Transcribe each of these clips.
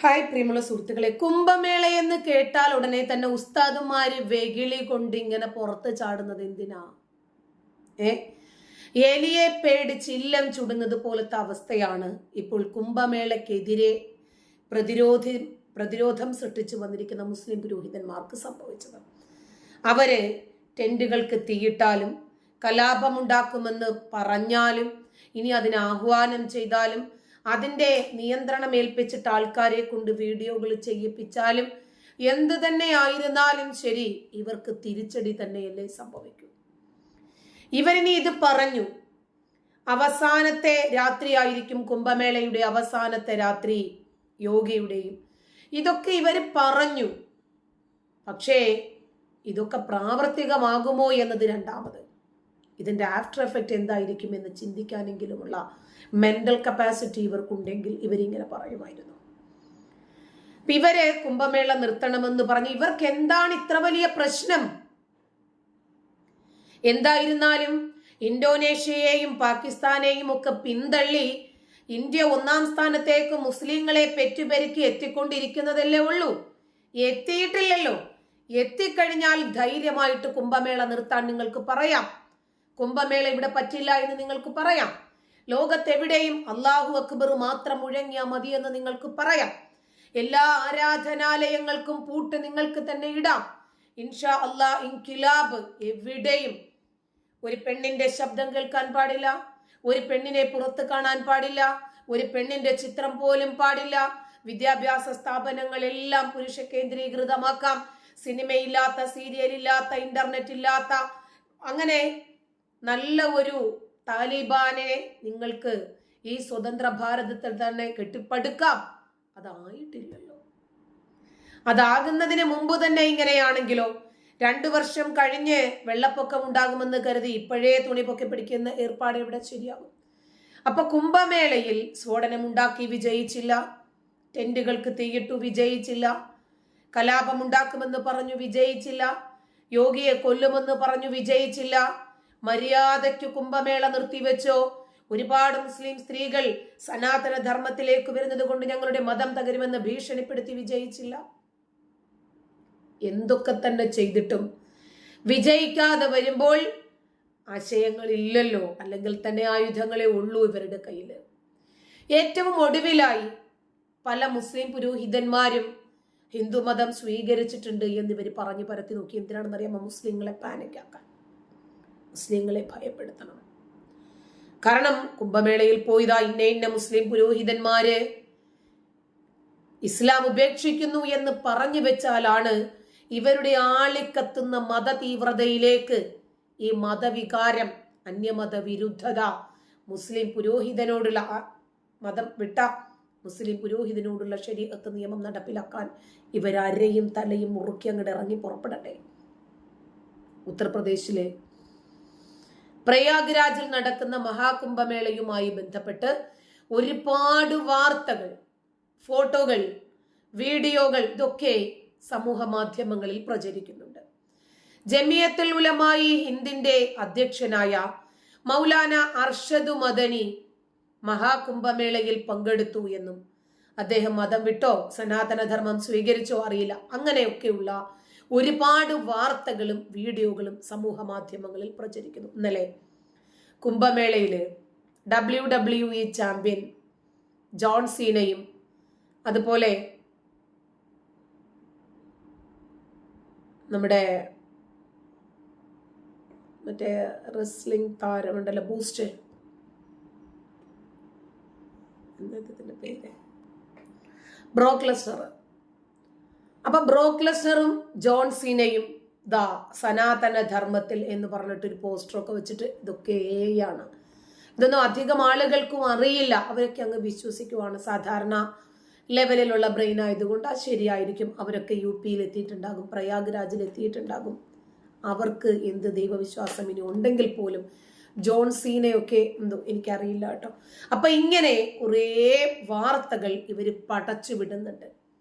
Hi പ്രിയമുള്ള സുഹൃത്തുക്കളെ, കുംഭമേള എന്ന് കേട്ടാൽ ഉടനെ തന്നെ ഉസ്താദുമാര് വെകിളി കൊണ്ട് ഇങ്ങനെ പുറത്ത് ചാടുന്നത് എന്തിനാ? എലിയെ പേടിച്ച് ഇല്ലം ചുടുന്നത് പോലത്തെ അവസ്ഥയാണ് ഇപ്പോൾ കുംഭമേളക്കെതിരെ പ്രതിരോധം സൃഷ്ടിച്ചു വന്നിരിക്കുന്ന മുസ്ലിം പുരോഹിതന്മാർക്ക് സംഭവിച്ചത്. അവര് ടെന്റുകൾക്ക് തീയിട്ടാലും കലാപമുണ്ടാക്കുമെന്ന് പറഞ്ഞാലും ഇനി അതിന് ആഹ്വാനം ചെയ്താലും അതിന്റെ നിയന്ത്രണം ഏൽപ്പിച്ചിട്ട് ആൾക്കാരെ കൊണ്ട് വീഡിയോകൾ ചെയ്യിപ്പിച്ചാലും എന്ത് തന്നെ ആയിരുന്നാലും ശരി, ഇവർക്ക് തിരിച്ചടി തന്നെയല്ലേ സംഭവിക്കൂ. ഇവരിനി ഇത് പറഞ്ഞു. അവസാനത്തെ രാത്രിയായിരിക്കും കുംഭമേളയുടെ അവസാനത്തെ രാത്രി, യോഗയുടെയും. ഇതൊക്കെ ഇവർ പറഞ്ഞു. പക്ഷേ ഇതൊക്കെ പ്രാവർത്തികമാകുമോ എന്നത് രണ്ടാമത്. ഇതിന്റെ ആഫ്റ്റർ എഫക്റ്റ് എന്തായിരിക്കും എന്ന് ചിന്തിക്കാനെങ്കിലുമുള്ള മെന്റൽ കപ്പാസിറ്റി ഇവർക്കുണ്ടെങ്കിൽ ഇവരിങ്ങനെ പറയുമായിരുന്നു. ഇവരെ കുംഭമേള നിർത്തണമെന്ന് പറഞ്ഞ് ഇവർക്ക് എന്താണ് ഇത്ര വലിയ പ്രശ്നം? എന്തായിരുന്നാലും ഇന്തോനേഷ്യയെയും പാകിസ്ഥാനെയും ഒക്കെ പിന്തള്ളി ഇന്ത്യ 1-ാം സ്ഥാനത്തേക്ക് മുസ്ലിങ്ങളെ പെറ്റുപെരുക്കി എത്തിക്കൊണ്ടിരിക്കുന്നതല്ലേ ഉള്ളൂ. എത്തിയിട്ടില്ലല്ലോ. എത്തിക്കഴിഞ്ഞാൽ ധൈര്യമായിട്ട് കുംഭമേള നിർത്താൻ നിങ്ങൾക്ക് പറയാം. കുംഭമേള ഇവിടെ പറ്റില്ല എന്ന് നിങ്ങൾക്ക് പറയാം. ലോകത്തെവിടെയും അല്ലാഹു അക്ബർ മാത്രം മുഴങ്ങിയാൽ മതി എന്ന് നിങ്ങൾക്ക് പറയാം. എല്ലാ ആരാധനാലയങ്ങൾക്കും പൂട്ട് നിങ്ങൾക്ക് തന്നെ ഇടാം. ഇൻഷാ അല്ലാ ഇൻകിലാബ് എവിടെയും. ഒരു പെണ്ണിന്റെ ശബ്ദം കേൾക്കാൻ പാടില്ല, ഒരു പെണ്ണിനെ പുറത്ത് കാണാൻ പാടില്ല, ഒരു പെണ്ണിന്റെ ചിത്രം പോലും പാടില്ല. വിദ്യാഭ്യാസ സ്ഥാപനങ്ങളെല്ലാം പുരുഷ കേന്ദ്രീകൃതമാക്കാം. സിനിമയില്ലാത്ത, സീരിയലില്ലാത്ത, ഇന്റർനെറ്റ് ഇല്ലാത്ത, അങ്ങനെ നല്ല ഒരു താലിബാനെ നിങ്ങൾക്ക് ഈ സ്വതന്ത്ര ഭാരതത്തിൽ തന്നെ കെട്ടിപ്പടുക്കാം. അതായിട്ടില്ലല്ലോ. അതാകുന്നതിന് മുമ്പ് തന്നെ ഇങ്ങനെയാണെങ്കിലോ? 2 വർഷം കഴിഞ്ഞ് വെള്ളപ്പൊക്കം ഉണ്ടാകുമെന്ന് കരുതി ഇപ്പോഴേ തുണി പൊക്കി പിടിക്കുന്ന ഏർപ്പാട് ഇവിടെ ശരിയാകും. അപ്പൊ കുംഭമേളയിൽ സ്ഫോടനം ഉണ്ടാക്കി വിജയിച്ചില്ല, ടെന്റുകൾക്ക് തീയിട്ടു വിജയിച്ചില്ല, കലാപമുണ്ടാക്കുമെന്ന് പറഞ്ഞു വിജയിച്ചില്ല, യോഗിയെ കൊല്ലുമെന്ന് പറഞ്ഞു വിജയിച്ചില്ല, മര്യാദയ്ക്ക് കുംഭമേള നിർത്തിവെച്ചോ. ഒരുപാട് മുസ്ലിം സ്ത്രീകൾ സനാതന ധർമ്മത്തിലേക്ക് വരുന്നത് കൊണ്ട് ഞങ്ങളുടെ മതം തകരുമെന്ന് ഭീഷണിപ്പെടുത്തി വിജയിച്ചില്ല. എന്തൊക്കെ തന്നെ ചെയ്തിട്ടും വിജയിക്കാതെ വരുമ്പോൾ ആശയങ്ങളില്ലല്ലോ, അല്ലെങ്കിൽ തന്നെ ആയുധങ്ങളെ ഉള്ളൂ ഇവരുടെ കയ്യിൽ. ഏറ്റവും ഒടുവിലായി പല മുസ്ലിം പുരോഹിതന്മാരും ഹിന്ദുമതം സ്വീകരിച്ചിട്ടുണ്ട് എന്നിവർ പറഞ്ഞു പരത്തി നോക്കി. എന്തിനാണെന്നറിയാമോ? മുസ്ലിങ്ങളെ പാനിക്കാക്കാൻ, മുസ്ലിങ്ങളെ ഭയപ്പെടുത്തണം. കാരണം കുംഭമേളയിൽ പോയതാ ഇന്ന മുസ്ലിം പുരോഹിതന്മാര് ഇസ്ലാം ഉപേക്ഷിക്കുന്നു എന്ന് പറഞ്ഞു വെച്ചാലാണ് ഇവരുടെ ആളിക്കത്തുന്ന മത തീവ്രതയിലേക്ക് ഈ മതവികാരം, അന്യമത വിരുദ്ധത, മുസ്ലിം പുരോഹിതനോടുള്ള മതം വിട്ട മുസ്ലിം പുരോഹിതനോടുള്ള ശരീഅത്ത് നിയമം നടപ്പിലാക്കാൻ ഇവരരയും തലയും മുറുക്കി അങ്ങോട്ട് ഇറങ്ങി പുറപ്പെടട്ടെ. ഉത്തർപ്രദേശിലെ പ്രയാഗ്രാജിൽ നടക്കുന്ന മഹാകുംഭമേളയുമായി ബന്ധപ്പെട്ട് ഒരുപാട് വാർത്തകൾ, ഫോട്ടോകൾ, വീഡിയോകൾ ഇതൊക്കെ സമൂഹ മാധ്യമങ്ങളിൽ പ്രചരിക്കുന്നുണ്ട്. ജമിയത്തുൽ ഉലമായി ഹിന്ദിന്റെ അധ്യക്ഷനായ മൗലാന അർഷദ് മദനി മഹാകുംഭമേളയിൽ പങ്കെടുത്തു എന്നും അദ്ദേഹം മതം വിട്ടോ സനാതനധർമ്മം സ്വീകരിച്ചോ അറിയില്ല, അങ്ങനെയൊക്കെയുള്ള ഒരുപാട് വാർത്തകളും വീഡിയോകളും സമൂഹ മാധ്യമങ്ങളിൽ പ്രചരിക്കുന്നു. ഇന്നലെ കുംഭമേളയില് WWE ചാമ്പ്യൻ ജോൺ സീനയും അതുപോലെ നമ്മുടെ മറ്റേ റെസ്ലിംഗ് താരമുണ്ടല്ലോ, ബൂസ്റ്റ്, എന്താ പേര്, ബ്രോക്ക് ലെസ്നർ. അപ്പൊ ബ്രോക്ക് ലെസ്നറും ജോൺ സീനയും ദാ സനാതന ധർമ്മത്തിൽ എന്ന് പറഞ്ഞിട്ടൊരു പോസ്റ്ററൊക്കെ വെച്ചിട്ട് ഇതൊക്കെയാണ്. ഇതൊന്നും അധികം ആളുകൾക്കും അറിയില്ല. അവരൊക്കെ അങ്ങ് വിശ്വസിക്കുവാണ്. സാധാരണ ലെവലിലുള്ള ബ്രെയിൻ ആയതുകൊണ്ട് അത് ശരിയായിരിക്കും. അവരൊക്കെ UP-യിൽ എത്തിയിട്ടുണ്ടാകും, പ്രയാഗ്രാജിൽ എത്തിയിട്ടുണ്ടാകും. അവർക്ക് എന്ത് ദൈവവിശ്വാസം ഇനി ഉണ്ടെങ്കിൽ പോലും ജോൺ സീനയൊക്കെ എന്തോ എനിക്കറിയില്ല കേട്ടോ. അപ്പൊ ഇങ്ങനെ കുറേ വാർത്തകൾ ഇവര് പടച്ചു വിടുന്നുണ്ട്.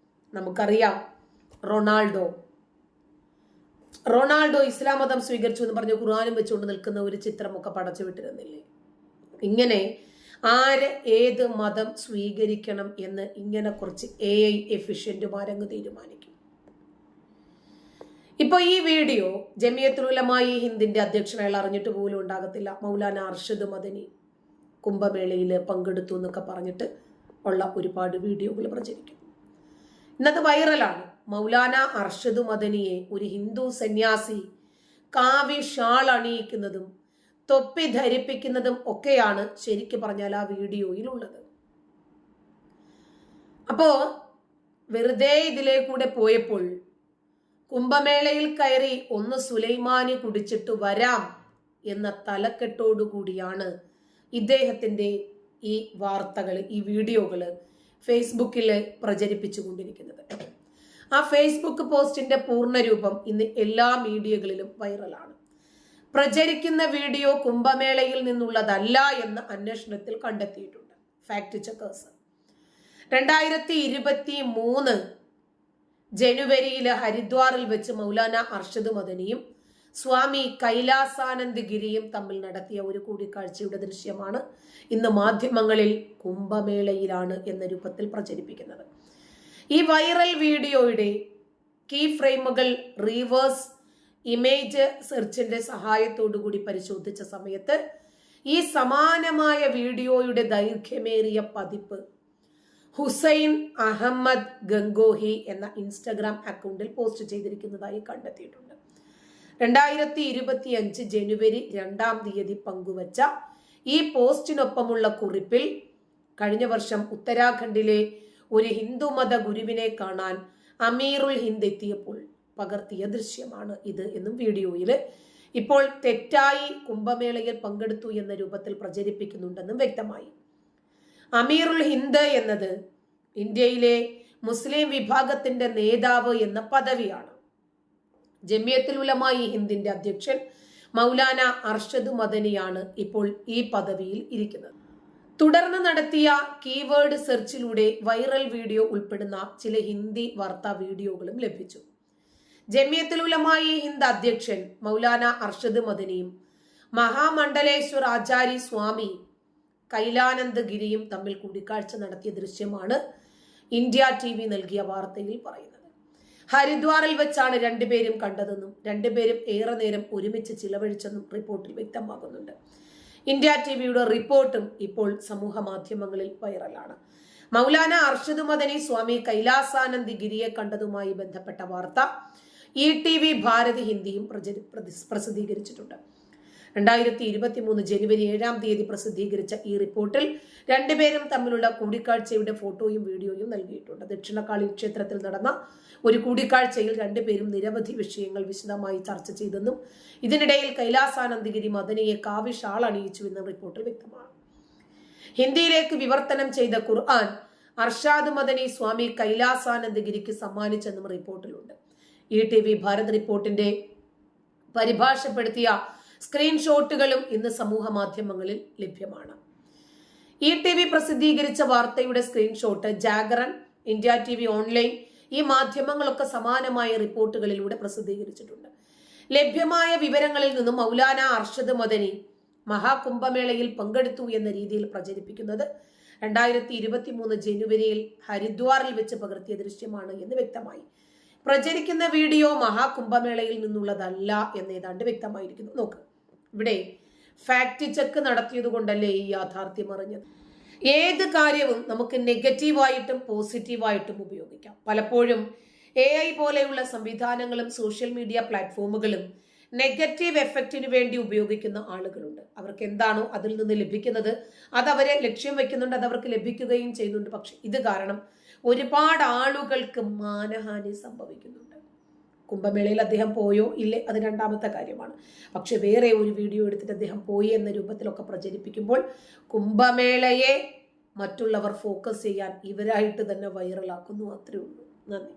നമുക്കറിയാം റൊണാൾഡോ ഇസ്ലാം മതം സ്വീകരിച്ചു എന്ന് പറഞ്ഞ് ഖുർആനും വെച്ചുകൊണ്ട് നിൽക്കുന്ന ഒരു ചിത്രമൊക്കെ പടച്ചു വിട്ടിരുന്നില്ലേ? ഇങ്ങനെ ആര് ഏത് മതം സ്വീകരിക്കണം എന്ന് ഇങ്ങനെ കുറച്ച് AI എഫിഷ്യന്റുമാരങ്ങ് തീരുമാനിക്കും. ഇപ്പൊ ഈ വീഡിയോ ജമിയത്തുൽ ഉലമാ ഹിന്ദിന്റെ അധ്യക്ഷൻ അയാൾ അറിഞ്ഞിട്ട് പോലും ഉണ്ടാകത്തില്ല. മൗലാന അർഷദ് മദനി കുംഭമേളയിൽ പങ്കെടുത്തു എന്നൊക്കെ പറഞ്ഞിട്ട് ഉള്ള ഒരുപാട് വീഡിയോകൾ പ്രചരിക്കും. ഇന്നത് വൈറലാണ്. മൗലാന അർഷദ് മദനിയെ ഒരു ഹിന്ദു സന്യാസി കാവി ഷാൾ അണിയിക്കുന്നതും തൊപ്പി ധരിപ്പിക്കുന്നതും ഒക്കെയാണ് ശരിക്കും പറഞ്ഞാൽ ആ വീഡിയോയിൽ ഉള്ളത്. അപ്പോ വെറുതെ ഇതിലേക്കൂടെ പോയപ്പോൾ കുംഭമേളയിൽ കയറി ഒന്ന് സുലൈമാനി കുടിച്ചിട്ട് വരാം എന്ന തലക്കെട്ടോടുകൂടിയാണ് ഇദ്ദേഹത്തിന്റെ ഈ വാർത്തകൾ, ഈ വീഡിയോകൾ ഫേസ്ബുക്കിൽ പ്രചരിപ്പിച്ചു കൊണ്ടിരിക്കുന്നത്. ആ ഫേസ്ബുക്ക് പോസ്റ്റിന്റെ പൂർണ്ണരൂപം ഇന്ന് എല്ലാ മീഡിയകളിലും വൈറലാണ്. പ്രചരിക്കുന്ന വീഡിയോ കുംഭമേളയിൽ നിന്നുള്ളതല്ല എന്ന് അന്വേഷണത്തിൽ കണ്ടെത്തിയിട്ടുണ്ട് ഫാക്ട് ചെക്കേഴ്സ്. 2023 ജനുവരിയിൽ ഹരിദ്വാറിൽ വെച്ച് മൗലാന അർഷദ് മദനിയും സ്വാമി കൈലാസാനന്ദ് ഗിരിയും തമ്മിൽ നടത്തിയ ഒരു കൂടിക്കാഴ്ചയുടെ ദൃശ്യമാണ് ഇന്ന് മാധ്യമങ്ങളിൽ കുംഭമേളയിലാണ് എന്ന രൂപത്തിൽ പ്രചരിപ്പിക്കുന്നത്. ഈ വൈറൽ വീഡിയോയുടെ കീ ഫ്രെയിമുകൾ റിവേഴ്സ് ഇമേജ് സെർച്ചിന്റെ സഹായത്തോടു കൂടി പരിശോധിച്ച സമയത്ത് ഈ സമാനമായ വീഡിയോയുടെ ദൈർഘ്യമേറിയ പതിപ്പ് ഹുസൈൻ അഹമ്മദ് ഗംഗോഹി എന്ന ഇൻസ്റ്റഗ്രാം അക്കൗണ്ടിൽ പോസ്റ്റ് ചെയ്തിരിക്കുന്നതായി കണ്ടെത്തിയിട്ടുണ്ട്. 2025 ജനുവരി 2 പങ്കുവച്ച ഈ പോസ്റ്റിനൊപ്പമുള്ള കുറിപ്പിൽ കഴിഞ്ഞ വർഷം ഉത്തരാഖണ്ഡിലെ ഒരു ഹിന്ദുമത ഗുരുവിനെ കാണാൻ അമീറുൽ ഹിന്ദ് എത്തിയപ്പോൾ പകർത്തിയ ദൃശ്യമാണ് ഇത് എന്നും വീഡിയോയിൽ ഇപ്പോൾ തെറ്റായി കുംഭമേളയിൽ പങ്കെടുത്തു എന്ന രൂപത്തിൽ പ്രചരിപ്പിക്കുന്നുണ്ടെന്നും വ്യക്തമായി. അമീറുൽ ഹിന്ദ് എന്നത് ഇന്ത്യയിലെ മുസ്ലിം വിഭാഗത്തിന്റെ നേതാവ് എന്ന പദവിയാണ്. ജമിയത്തുൽ ഉലമാ ഹിന്ദിന്റെ അധ്യക്ഷൻ മൗലാന അർഷദ് മദനിയാണ് ഇപ്പോൾ ഈ പദവിയിൽ ഇരിക്കുന്നത്. തുടർന്ന് നടത്തിയ കീവേഡ് സെർച്ചിലൂടെ വൈറൽ വീഡിയോ ഉൾപ്പെടുന്ന ചില ഹിന്ദി വാർത്താ വീഡിയോകളും ലഭിച്ചു. ജമിയത്തുൽ ഉലമാ ഹിന്ദ് അധ്യക്ഷൻ മൗലാന അർഷദ് മദനിയും മഹാമണ്ഡലേശ്വർ ആചാരി സ്വാമി കൈലാനന്ദ് ഗിരിയും തമ്മിൽ കൂടിക്കാഴ്ച നടത്തിയ ദൃശ്യമാണ് ഇന്ത്യ TV നൽകിയ വാർത്തയിൽ പറയുന്നത്. ഹരിദ്വാറിൽ വെച്ചാണ് രണ്ടുപേരും കണ്ടതെന്നും രണ്ടുപേരും ഏറെ നേരം ഒരുമിച്ച് ചിലവഴിച്ചെന്നും റിപ്പോർട്ടിൽ വ്യക്തമാകുന്നുണ്ട്. ഇന്ത്യ TVയുടെ റിപ്പോർട്ടും ഇപ്പോൾ സമൂഹ മാധ്യമങ്ങളിൽ വൈറലാണ്. മൗലാന അർഷദ് മദനി സ്വാമി കൈലാസാനന്ദ് ഗിരിയെ കണ്ടതുമായി ബന്ധപ്പെട്ട വാർത്ത ETV ഭാരതി ഹിന്ദിയും പ്രസിദ്ധീകരിച്ചിട്ടുണ്ട്. 2023 ജനുവരി 7 പ്രസിദ്ധീകരിച്ച ഈ റിപ്പോർട്ടിൽ രണ്ടുപേരും തമ്മിലുള്ള കൂടിക്കാഴ്ചയുടെ ഫോട്ടോയും വീഡിയോയും നൽകിയിട്ടുണ്ട്. ദക്ഷിണകാളി ക്ഷേത്രത്തിൽ നടന്ന ഒരു കൂടിക്കാഴ്ചയിൽ രണ്ടുപേരും നിരവധി വിഷയങ്ങൾ വിശദമായി ചർച്ച ചെയ്തെന്നും ഇതിനിടയിൽ കൈലാസാനന്ദ് ഗിരി മദനിയെ കാവി ഷാൾ അണിയിച്ചുവെന്നും റിപ്പോർട്ടിൽ വ്യക്തമാണ്. ഹിന്ദിയിലേക്ക് വിവർത്തനം ചെയ്ത ഖുർആൻ അർഷാദ് മദനി സ്വാമി കൈലാസാനന്ദ് ഗിരിക്ക് സമ്മാനിച്ചെന്നും റിപ്പോർട്ടിലുണ്ട്. ETV ഭാരത് റിപ്പോർട്ടിന്റെ പരിഭാഷപ്പെടുത്തിയ സ്ക്രീൻഷോട്ടുകളും ഇന്ന് സമൂഹ മാധ്യമങ്ങളിൽ ലഭ്യമാണ്. ETV പ്രസിദ്ധീകരിച്ച വാർത്തയുടെ screenshot Jagaran, India TV online ഈ മാധ്യമങ്ങളൊക്കെ സമാനമായ റിപ്പോർട്ടുകളിലൂടെ പ്രസിദ്ധീകരിച്ചിട്ടുണ്ട്. ലഭ്യമായ വിവരങ്ങളിൽ നിന്നും മൗലാന അർഷദ് മദനി മഹാകുംഭമേളയിൽ പങ്കെടുത്തു എന്ന രീതിയിൽ പ്രചരിപ്പിക്കുന്നത് 2023 ജനുവരിയിൽ ഹരിദ്വാറിൽ വെച്ച് പകർത്തിയ ദൃശ്യമാണ് എന്ന് വ്യക്തമായി. പ്രചരിക്കുന്ന വീഡിയോ മഹാകുംഭമേളയിൽ നിന്നുള്ളതല്ല എന്ന് ഏതാണ്ട് വ്യക്തമായിരിക്കുന്നു. നോക്ക്, ഇവിടെ ഫാക്ട് ചെക്ക് നടത്തിയത് കൊണ്ടല്ലേ ഈ യാഥാർത്ഥ്യം അറിഞ്ഞത്. ഏത് കാര്യവും നമുക്ക് നെഗറ്റീവായിട്ടും പോസിറ്റീവായിട്ടും ഉപയോഗിക്കാം. പലപ്പോഴും AI പോലെയുള്ള സംവിധാനങ്ങളും സോഷ്യൽ മീഡിയ പ്ലാറ്റ്ഫോമുകളും നെഗറ്റീവ് എഫക്റ്റിന് വേണ്ടി ഉപയോഗിക്കുന്ന ആളുകളുണ്ട്. അവർക്ക് എന്താണോ അതിൽ നിന്ന് ലഭിക്കുന്നത് അതവരെ ലക്ഷ്യം വെക്കുന്നുണ്ട്, അതവർക്ക് ലഭിക്കുകയും ചെയ്യുന്നുണ്ട്. പക്ഷെ ഇത് കാരണം ഒരുപാട് ആളുകൾക്ക് മാനഹാനി സംഭവിക്കുന്നുണ്ട്. കുംഭമേളയിൽ അദ്ദേഹം പോയോ ഇല്ലേ അത് രണ്ടാമത്തെ കാര്യമാണ്. പക്ഷെ വേറെ ഒരു വീഡിയോ എടുത്തിട്ട് അദ്ദേഹം പോയി എന്ന രൂപത്തിലൊക്കെ പ്രചരിപ്പിക്കുമ്പോൾ കുംഭമേളയെ മറ്റുള്ളവർ ഫോക്കസ് ചെയ്യാൻ ഇവരായിട്ട് തന്നെ വൈറലാക്കുന്നു. അത്രേ ഉള്ളൂ. നന്ദി.